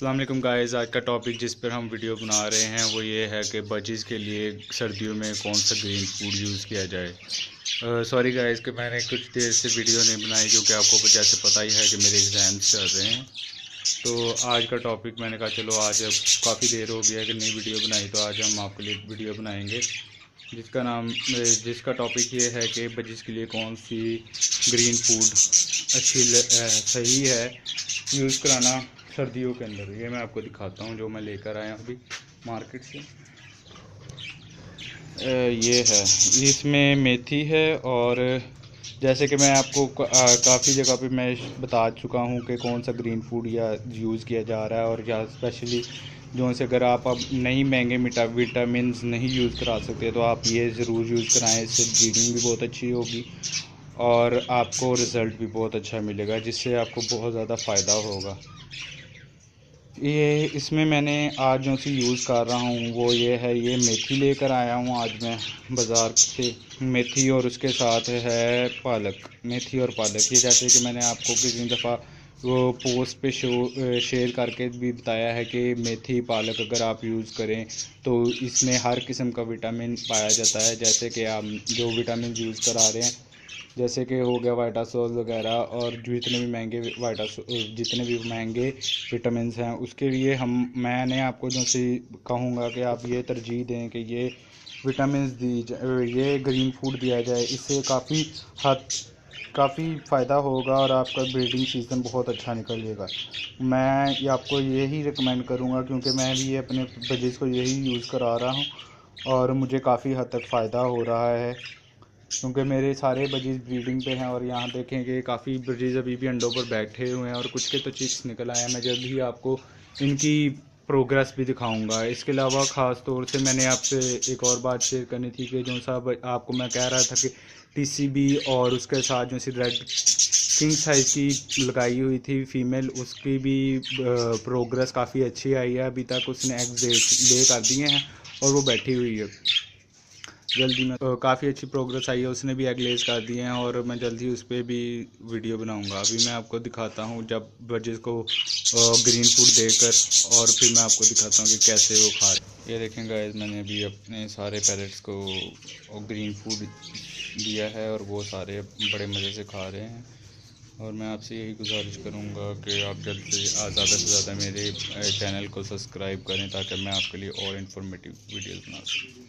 अस्सलाम वालेकुम गाइस। आज का टॉपिक जिस पर हम वीडियो बना रहे हैं वो ये है कि बजीज़ के लिए सर्दियों में कौन सा ग्रीन फूड यूज़ किया जाए। सॉरी गाइस कि मैंने कुछ देर से वीडियो नहीं बनाई क्योंकि आपको जैसे पता ही है कि मेरे एग्ज़ाम्स चल रहे हैं। तो आज का टॉपिक मैंने कहा चलो आज अब काफ़ी देर हो गया है कि नई वीडियो बनाई, तो आज हम आपके लिए एक वीडियो बनाएंगे जिसका टॉपिक ये है कि बजीज़ के लिए कौन सी ग्रीन फूड सही है यूज़ कराना सर्दियों के अंदर। ये मैं आपको दिखाता हूँ जो मैं लेकर आया अभी मार्केट से। ये है, इसमें मेथी है और जैसे कि मैं आपको काफ़ी जगह पे मैं बता चुका हूँ कि कौन सा ग्रीन फूड या यूज़ किया जा रहा है। और या स्पेशली जो से अगर आप अब नहीं महंगे विटामिन नहीं यूज़ करा सकते तो आप ये ज़रूर यूज़ कराएं। इससे ब्रीडिंग भी बहुत अच्छी होगी और आपको रिज़ल्ट भी बहुत अच्छा मिलेगा, जिससे आपको बहुत ज़्यादा फ़ायदा होगा। ये इसमें मैंने आज जो सी यूज़ कर रहा हूँ वो ये है, ये मेथी लेकर आया हूँ आज मैं बाज़ार से। मेथी और उसके साथ है पालक, मेथी और पालक। ये जैसे कि मैंने आपको किसी दफ़ा वो पोस्ट पे शेयर करके भी बताया है कि मेथी पालक अगर आप यूज़ करें तो इसमें हर किस्म का विटामिन पाया जाता है। जैसे कि आप जो विटामिन यूज़ करा रहे हैं, जैसे कि हो गया वाइटासोल वगैरह, और जितने भी महंगे विटामिन्स हैं उसके लिए मैंने आपको जो सी कहूँगा कि आप ये तरजीह दें कि ये विटामिन्स ये ग्रीन फूड दिया जाए। इससे काफ़ी फ़ायदा होगा और आपका ब्रीडिंग सीज़न बहुत अच्छा निकलेगा। मैं ये आपको यही रिकमेंड करूँगा क्योंकि मैं भी ये अपने बजीज़ को यही यूज़ करा रहा हूँ और मुझे काफ़ी हद तक फ़ायदा हो रहा है क्योंकि मेरे सारे बजीज़ ब्रीडिंग पे हैं। और यहाँ देखें कि काफ़ी बजीज़ अभी भी अंडों पर बैठे हुए हैं और कुछ के तो चिक्स निकल आए हैं। मैं जल्द ही आपको इनकी प्रोग्रेस भी दिखाऊंगा। इसके अलावा ख़ास तौर से मैंने आपसे एक और बात शेयर करनी थी कि जो सा आपको मैं कह रहा था कि टीसीबी और उसके साथ जो सी रेड किंग साइज़ की लगाई हुई थी फ़ीमेल, उसकी भी प्रोग्रेस काफ़ी अच्छी आई है। अभी तक उसने एग्स ले कर दिए हैं और वो बैठी हुई है। जल्दी में काफ़ी अच्छी प्रोग्रेस आई है, उसने भी एग लेस कर दिए हैं और मैं जल्दी उस पर भी वीडियो बनाऊंगा। अभी मैं आपको दिखाता हूँ जब बजेस को ग्रीन फूड देकर, और फिर मैं आपको दिखाता हूँ कि कैसे वो खा रहे। ये देखें गाइस, मैंने अभी अपने सारे पैरेट्स को ग्रीन फूड दिया है और वो सारे बड़े मज़े से खा रहे हैं। और मैं आपसे यही गुजारिश करूंगा कि आप जल्द से ज़्यादा से मेरे चैनल को सब्सक्राइब करें ताकि मैं आपके लिए और इन्फॉर्मेटिव वीडियोस बना सकूँ।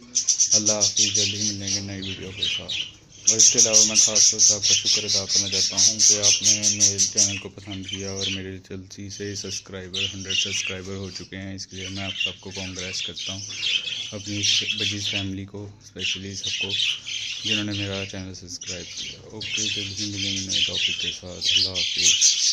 अल्लाह हाफ़िज़, जल्दी ही मिलेंगे नई वीडियो के साथ। और इसके अलावा मैं ख़ास तौर से आपका शुक्र अदा करना चाहता हूँ कि आपने मेरे चैनल को पसंद किया और मेरे जल्दी से 100 सब्सक्राइबर हो चुके हैं। इसके लिए मैं आप सबको कांग्रेस करता हूँ, अपनी बजीज़ फैमिली को, स्पेशली सबको जिन्होंने मेरा चैनल सब्सक्राइब किया। ओके, जल्दी ही मिलेंगे नए टॉपिक के साथ। अल्लाह हाफ़िज़।